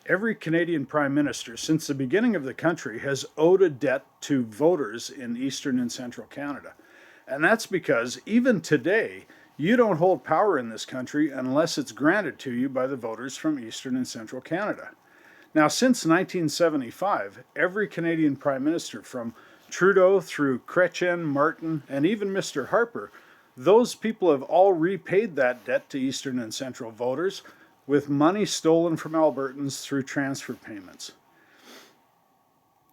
Every Canadian Prime Minister since the beginning of the country has owed a debt to voters in Eastern and Central Canada. And that's because even today, you don't hold power in this country unless it's granted to you by the voters from Eastern and Central Canada. Now, since 1975, every Canadian Prime Minister, from Trudeau through Chrétien, Martin, and even Mr. Harper, those people have all repaid that debt to Eastern and Central voters with money stolen from Albertans through transfer payments.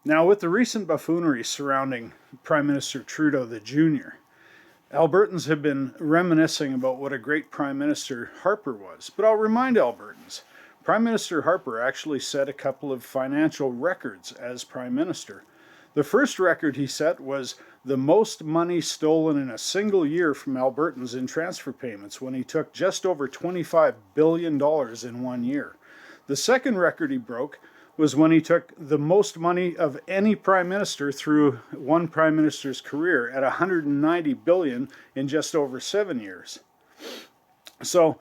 Now, with the recent buffoonery surrounding Prime Minister Trudeau the Jr., Albertans have been reminiscing about what a great Prime Minister Harper was. But I'll remind Albertans, Prime Minister Harper actually set a couple of financial records as Prime Minister. The first record he set was the most money stolen in a single year from Albertans in transfer payments, when he took just over $25 billion in 1 year. The second record he broke was when he took the most money of any prime minister through one prime minister's career at $190 billion in just over 7 years. So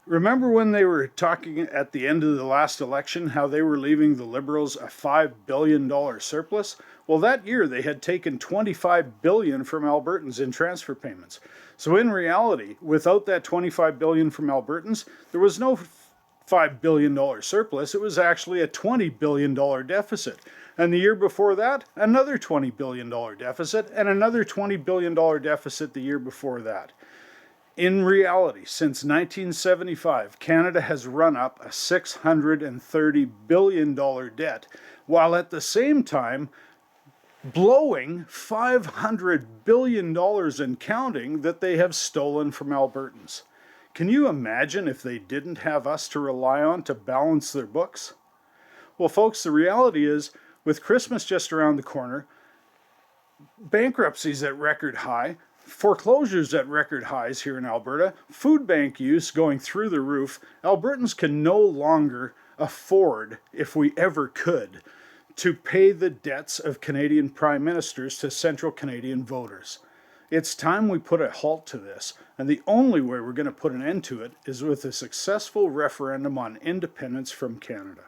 remember when they were talking at the end of the last election how they were leaving the Liberals a $5 billion surplus? Well, that year they had taken $25 billion from Albertans in transfer payments. So in reality, without that $25 billion from Albertans, there was no $5 billion surplus. It was actually a $20 billion deficit. And the year before that, another $20 billion deficit, and another $20 billion deficit the year before that. In reality, since 1975, Canada has run up a $630 billion debt, while at the same time blowing $500 billion and counting that they have stolen from Albertans. Can you imagine if they didn't have us to rely on to balance their books? Well, folks, the reality is, with Christmas just around the corner, bankruptcies at record high, foreclosures at record highs here in Alberta, food bank use going through the roof, Albertans can no longer afford, if we ever could, to pay the debts of Canadian prime ministers to central Canadian voters. It's time we put a halt to this, and the only way we're going to put an end to it is with a successful referendum on independence from Canada.